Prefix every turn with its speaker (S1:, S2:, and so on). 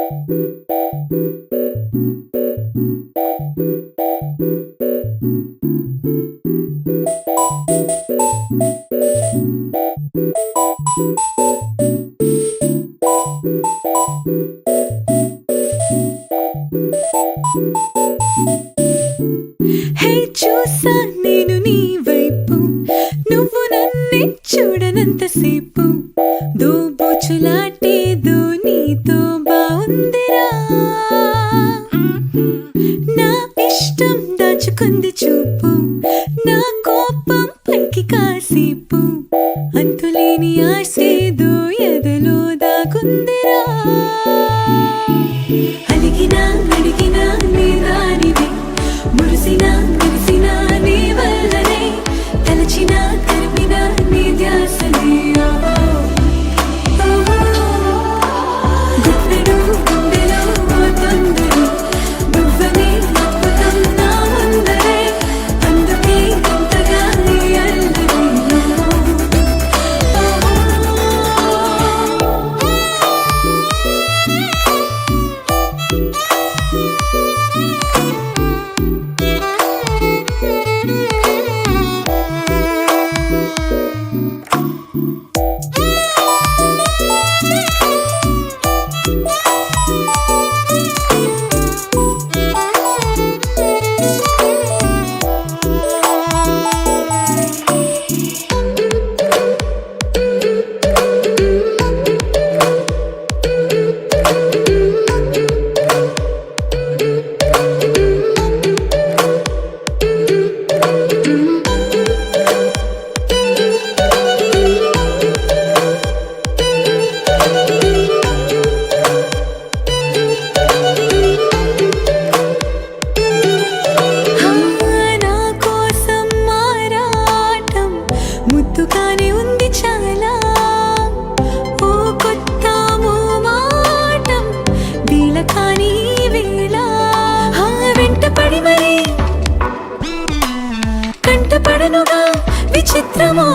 S1: హే చూసా నేను నీ వైపు, నువ్వు నన్నే చూడనంతసేపు, దోబూచులాటేదో నీతో బావుందిరా. నా ఇష్టం దాచుకుంది చూపు, నా కోపం పైకి కాసేపు, అంతులేని ఆశేదో ఎదలో దాగుందిరా. అలిగినా అడిగినా నీ దానివే, మురిసినా మెరిసినా నీ వల్లనే, తలచినా తరిమినా నీ ధ్యాసనే. గుప్పెడు గుండెలో తొందరు, నువ్వనే అద్భుతం నా ముందరే, అందుకే ఇంతగా నీ అల్లరి. ముద్దుగానే ఉంది చాలా, ఓ కొత్త మోమాటం వీల కాని వేళ, వెంటపడి మరి కంటపడనుగా విచిత్రమో